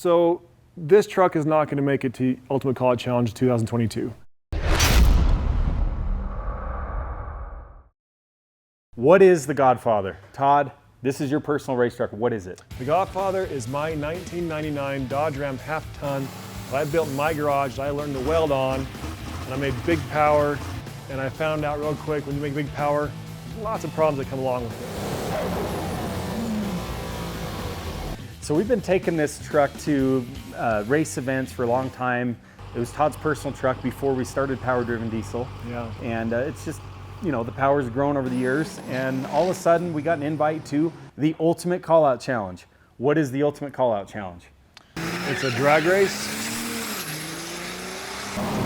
So this truck is not going to make it to Ultimate Call-Out Challenge 2022. What is the Godfather? Todd, this is your personal race truck. What is it? The Godfather is my 1999 Dodge Ram half-ton that I built in my garage that I learned to weld on, and I made big power, and I found out real quick when you make big power, lots of problems that come along with it. So we've been taking this truck to race events for a long time. It was Todd's personal truck before we started Power Driven Diesel. Yeah. And it's just, you know, the power's grown over the years, and all of a sudden we got an invite to the Ultimate Call-Out Challenge. What is the Ultimate Call-Out Challenge? It's a drag race,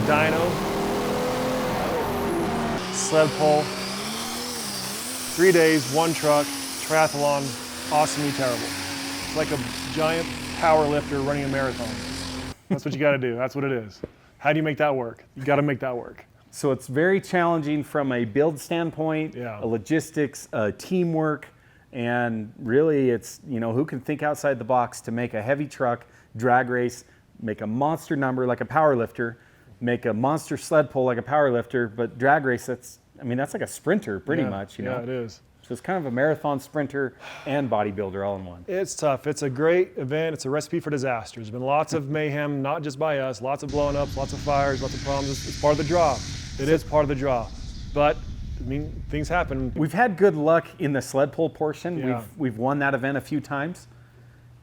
dyno, sled pull, 3 days, one truck, triathlon, awesomely terrible. It's like a giant power lifter running a marathon. That's what you gotta do, that's what it is. How do you make that work? You gotta make that work. So it's very challenging from a build standpoint, Yeah. a logistics, teamwork, and really it's, you know, who can think outside the box to make a heavy truck, drag race, make a monster number like a power lifter, make a monster sled pull like a power lifter, but drag race, that's like a sprinter pretty much, you know? Yeah, it is. So it's kind of a marathon sprinter and bodybuilder all in one. It's tough. It's a great event. It's a recipe for disaster. There's been lots of mayhem, not just by us, lots of blowing ups, lots of fires, lots of problems. It's part of the draw. It is part of the draw. But, I mean, things happen. We've had good luck in the sled pull portion. Yeah. We've won that event a few times.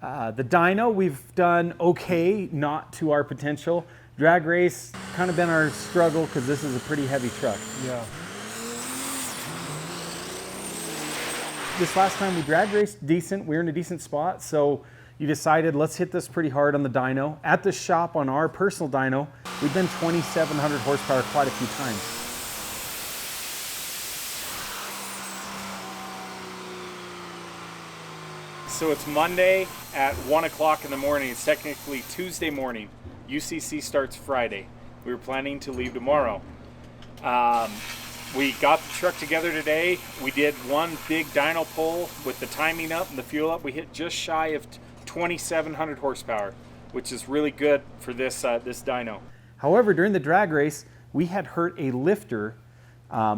The dyno, we've done okay, not to our potential. Drag race, kind of been our struggle because this is a pretty heavy truck. Yeah. This last time we drag raced decent, we were in a decent spot, so you decided let's hit this pretty hard on the dyno. At the shop on our personal dyno, we've been 2,700 horsepower quite a few times. So it's Monday at 1 o'clock in the morning. It's technically Tuesday morning. UCC starts Friday. We were planning to leave tomorrow. We got the truck together today. We did one big dyno pull with the timing up and the fuel up. We hit just shy of 2,700 horsepower, which is really good for this this dyno. However, during the drag race, we had hurt a lifter.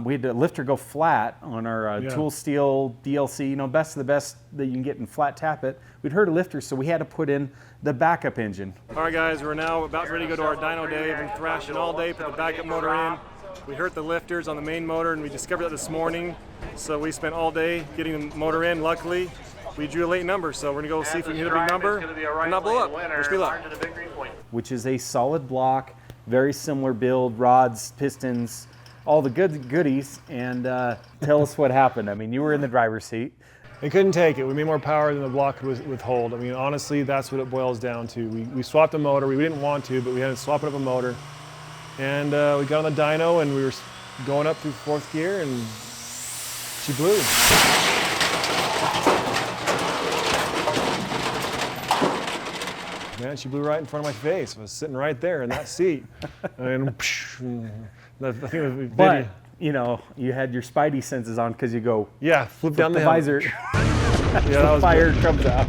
We had the lifter go flat on our tool steel DLC, you know, best of the best that you can get in flat tappet. We'd hurt a lifter, so we had to put in the backup engine. All right, guys, we're now about ready to go to our dyno day. We've been thrashing all day, put the backup motor in. We hurt the lifters on the main motor, and we discovered that this morning. So we spent all day getting the motor in. Luckily, we drew a late number, so we're gonna go see if we can hit a big number and not blow up. Wish me luck. Which is a solid block, very similar build, rods, pistons, all the goodies. And tell us what happened. I mean, you were in the driver's seat. They couldn't take it. We made more power than the block could withhold. I mean, honestly, that's what it boils down to. We swapped the motor. We didn't want to, but we had to swap up a motor. And we got on the dyno, and we were going up through fourth gear, and she blew. Man, she blew right in front of my face. I was sitting right there in that seat. And But, you know, you had your spidey senses on because you go, flip down the visor. that was fire good. comes out.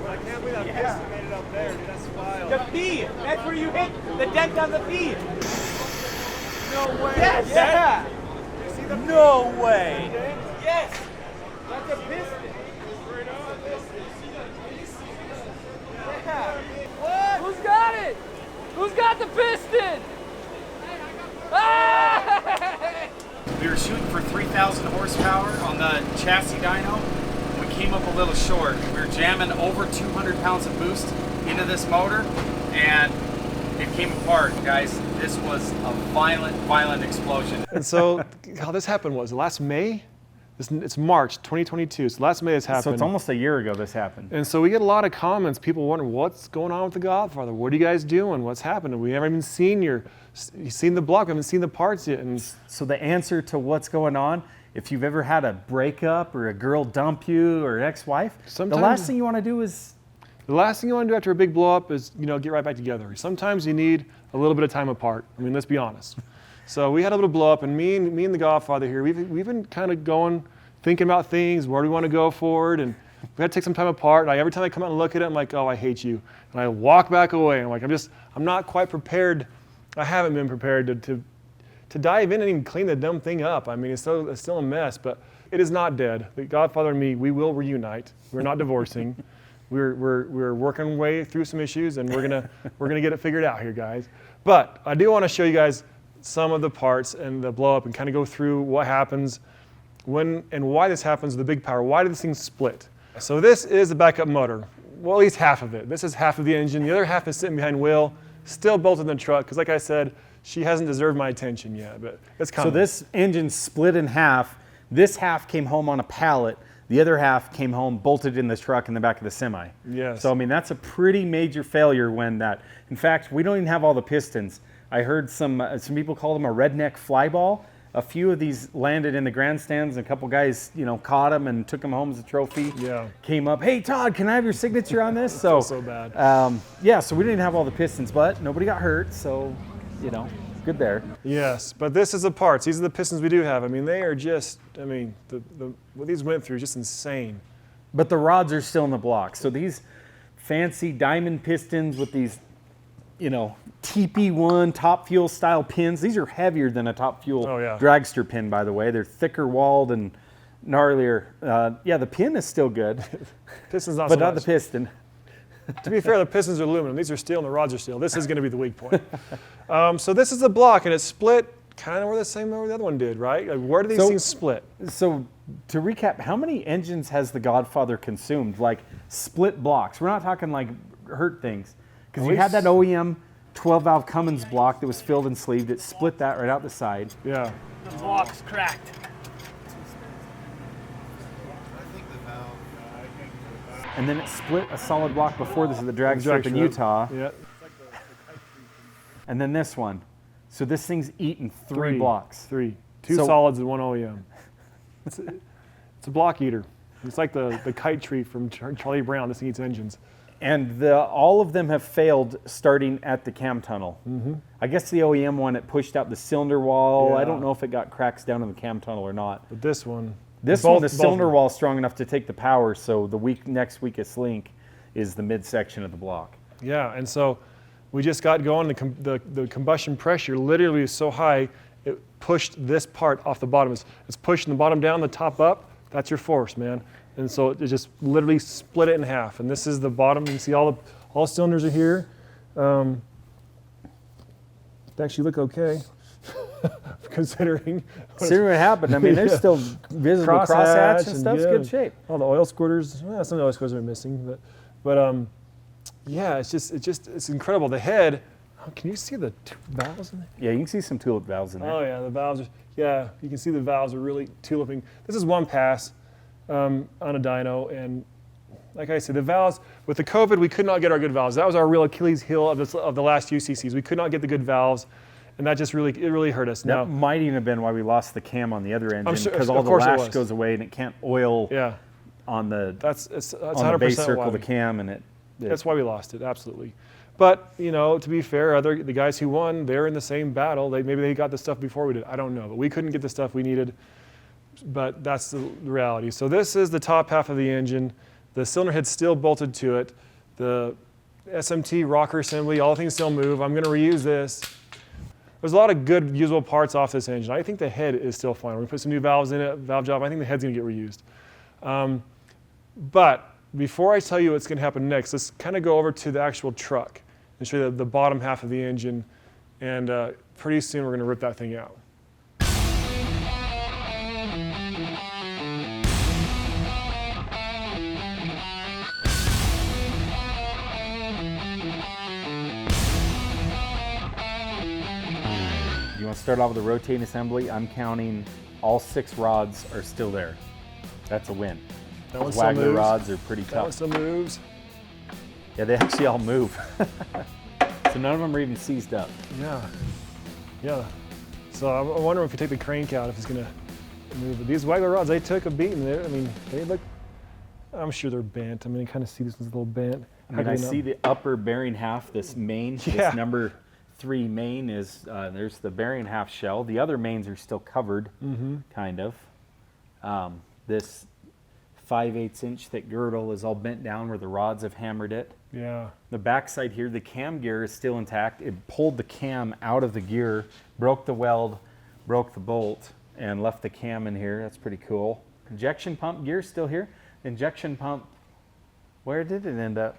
I can't believe that piston made it up there, dude. That's wild. The P! That's where you hit the dent on the P! No way. Yes! Yeah! You see the No way! Yes! That's a piston! Yeah! What? Who's got it? Who's got the piston? Ah! We were shooting for 3,000 horsepower on the chassis dyno. We came up a little short. We were jamming over 200 pounds of boost into this motor, and it came apart, guys. This was a violent explosion. And so, how this happened was last May. It's March 2022. So last May this happened. So it's almost a year ago this happened. And so we get a lot of comments. People wondering what's going on with the Godfather. What are you guys doing? What's happening? We haven't even seen you've seen the block. We haven't seen the parts yet. And so the answer to what's going on if you've ever had a breakup or a girl dump you or ex-wife, the Sometimes- last thing you want to do is, The last thing you want to do after a big blow up is, get right back together. Sometimes you need a little bit of time apart. I mean, let's be honest. So we had a little blow up, and me and The Godfather here, we've been kind of thinking about things, where do we want to go forward, and we had to take some time apart. And every time I come out and look at it, I'm like, oh, I hate you. And I walk back away. I'm like, I'm not quite prepared. I haven't been prepared to dive in and even clean the dumb thing up. I mean, it's still a mess, but it is not dead. The Godfather and me, we will reunite. We're not divorcing. We're working our way through some issues, and we're gonna get it figured out here, guys. But I do want to show you guys some of the parts and the blow up, and kind of go through what happens when and why this happens. The big power. Why did this thing split? So this is the backup motor. Well, at least half of it. This is half of the engine. The other half is sitting behind Will, still bolted in the truck. Because like I said, she hasn't deserved my attention yet, but it's coming. so this engine split in half. This half came home on a pallet. The other half came home bolted in the truck in the back of the semi. Yes. So, I mean, that's a pretty major failure when that, in fact, we don't even have all the pistons. I heard some people call them a redneck fly ball. A few of these landed in the grandstands, and a couple guys, caught them and took them home as a trophy. Yeah. Came up, hey, Todd, can I have your signature on this? so bad. Yeah, so we didn't have all the pistons, but nobody got hurt, so, good there. Yes, but this is the parts. These are the pistons we do have. I mean, they are just, what these went through is just insane. But the rods are still in the block. So these fancy diamond pistons with these, TP1 Top Fuel style pins, these are heavier than a Top Fuel Oh, yeah. dragster pin, by the way. They're thicker walled and gnarlier. Yeah, the pin is still good, Pistons not but so not much. the piston. To be fair, the pistons are aluminum. These are steel and the rods are steel. This is going to be the weak point. So this is the block, and it split kind of where the other one did, right? Like, where do these things split? So to recap, how many engines has the Godfather consumed? Like split blocks. We're not talking like hurt things. Because you had that OEM 12-valve Cummins block that was filled and sleeved. It split that right out the side. Yeah. The block's cracked. And then it split a solid block before this at the drag strip in Utah. Yeah. And then this one. So this thing's eaten three blocks. Three. Two So- solids and one OEM. It's a block eater. It's like the kite tree from Charlie Brown. This thing eats engines. And all of them have failed starting at the cam tunnel. Mm-hmm. I guess the OEM one, it pushed out the cylinder wall. Yeah. I don't know if it got cracks down in the cam tunnel or not. But this one. This both- one, the both cylinder of them. wall is strong enough to take the power, so the next weakest link is the midsection of the block. Yeah, and so we just got going. The combustion pressure literally is so high, it pushed this part off the bottom. It's pushing the bottom down, the top up. That's your force, man. And so it just literally split it in half. And this is the bottom. You can see all cylinders are here. They actually look okay, considering. See what happened. I mean, there's Yeah. still visible crosshatch and stuff's good shape. All the oil squirters, some of the oil squirters are missing, but yeah, it's incredible. The head, can you see the valves in there? Yeah, you can see some tulip valves in there. Oh yeah, the valves you can see the valves are really tulipping. This is one pass on a dyno, and like I said, the valves, with the COVID, we could not get our good valves. That was our real Achilles heel of the last UCCs. We could not get the good valves, and that just really hurt us. That Now, might even have been why we lost the cam on the other engine, sure- because of all the course it lash was. goes away and it can't oil yeah, on the that's on 100% the base why circle of the we- cam, and it That's why we lost it, absolutely. But to be fair, the guys who won, they're in the same battle. Maybe they got the stuff before we did. I don't know, but we couldn't get the stuff we needed. But that's the reality. So this is the top half of the engine. The cylinder head's still bolted to it. The SMT rocker assembly, all the things still move. I'm going to reuse this. There's a lot of good usable parts off this engine. I think the head is still fine. We're going to put some new valves in it, valve job. I think the head's going to get reused. But before I tell you what's going to happen next, let's kind of go over to the actual truck and show you the bottom half of the engine. And pretty soon we're going to rip that thing out. You want to start off with the rotating assembly? I'm counting all 6 rods are still there. That's a win. That one Those still Wagler moves. rods are pretty That one tough. still moves. Yeah, they actually all move. So none of them are even seized up. Yeah. So I wonder if you take the crank out, if it's going to I mean, but these Wagler rods, they took a beating. I mean, they look, I'm sure they're bent. I mean, you kind of see this is a little bent. I mean, I see the upper bearing half, this main, Yeah. this number 3 main is, there's the bearing half shell. The other mains are still covered, kind of. This 5/8 inch thick girdle is all bent down where the rods have hammered it. Yeah. The backside here, the cam gear is still intact. It pulled the cam out of the gear, broke the weld, broke the bolt, and left the cam in here. That's pretty cool. Injection pump gear still here. Injection pump, where did it end up?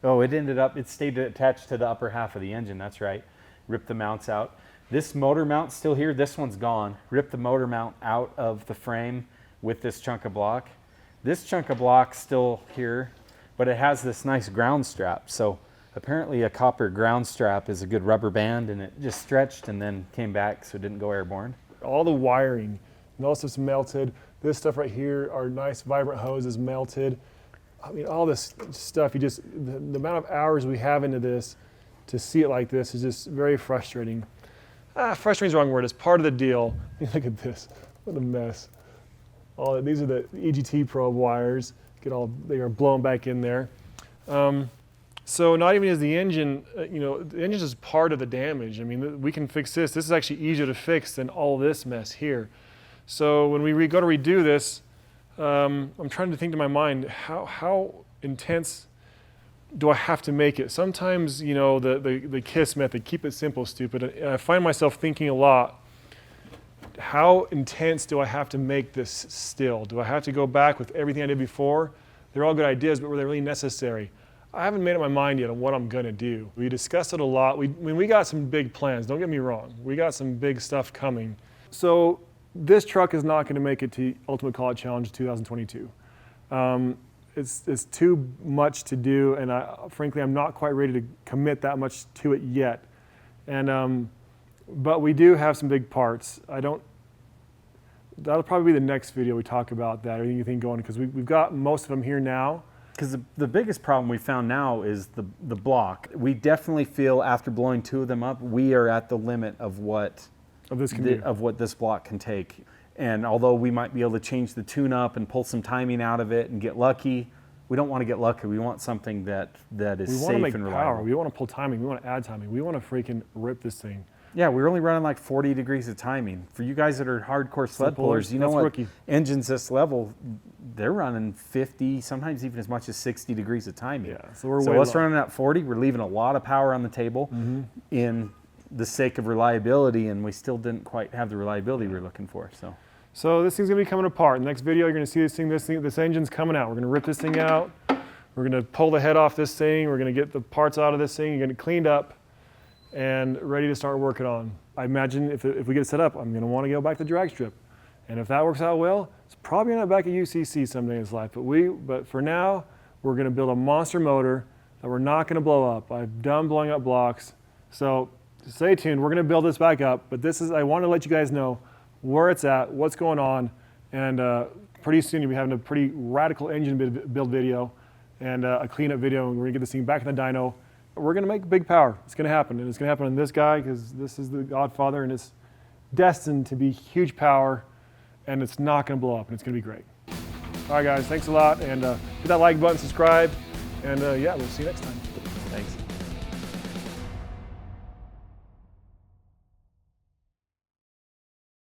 Oh, it stayed attached to the upper half of the engine, that's right. Ripped the mounts out. This motor mount's still here, this one's gone. Ripped the motor mount out of the frame with this chunk of block. This chunk of block's still here, but it has this nice ground strap. So apparently a copper ground strap is a good rubber band, and it just stretched and then came back so it didn't go airborne. All the wiring, and all this stuff's melted. This stuff right here, our nice vibrant hose is melted. I mean, all this stuff, the amount of hours we have into this to see it like this is just very frustrating. Frustrating is the wrong word, it's part of the deal. Look at this, what a mess. These are the EGT probe wires, they are blown back in there. So not even is the engine, the engine's just part of the damage. I mean, we can fix this. This is actually easier to fix than all this mess here. So when we go to redo this, I'm trying to think to my mind, how intense do I have to make it? Sometimes, the KISS method, keep it simple, stupid. And I find myself thinking a lot, how intense do I have to make this still? Do I have to go back with everything I did before? They're all good ideas, but were they really necessary? I haven't made up my mind yet on what I'm gonna do. We discussed it a lot. We got some big plans, don't get me wrong. We got some big stuff coming. So this truck is not gonna make it to Ultimate College Challenge 2022. It's too much to do, and frankly, I'm not quite ready to commit that much to it yet. And but we do have some big parts. That'll probably be the next video we talk about that, or anything going, because we've got most of them here now. Because the biggest problem we found now is the block. We definitely feel after blowing 2 of them up, we are at the limit of what this block can take. And although we might be able to change the tune up and pull some timing out of it and get lucky, we don't want to get lucky. We want something that is safe and reliable. We want to make power. We want to pull timing. We want to add timing. We want to freaking rip this thing. Yeah, we're only running like 40 degrees of timing. For you guys that are hardcore sled pullers, you know what? Rookie. Engines this level, they're running 50, sometimes even as much as 60 degrees of timing. Yeah, so so us running at 40, we're leaving a lot of power on the table in the sake of reliability, and we still didn't quite have the reliability we were looking for. So this thing's gonna be coming apart. In the next video, you're gonna see this engine's coming out. We're gonna rip this thing out. We're gonna pull the head off this thing. We're gonna get the parts out of this thing. You're gonna cleaned up and ready to start working on. I imagine if we get it set up, I'm gonna wanna go back to drag strip. And if that works out well, it's probably gonna end up back at UCC someday in its life. But for now, we're gonna build a monster motor that we're not gonna blow up. I've done blowing up blocks. So stay tuned, we're gonna build this back up. But I wanna let you guys know where it's at, what's going on. And pretty soon you'll be having a pretty radical engine build video and a cleanup video. And we're gonna get this thing back in the dyno. We're gonna make big power. It's gonna happen, and it's gonna happen on this guy because this is the Godfather, and it's destined to be huge power, and it's not gonna blow up, and it's gonna be great. All right, guys, thanks a lot, and hit that like button, subscribe, and yeah, we'll see you next time. Thanks.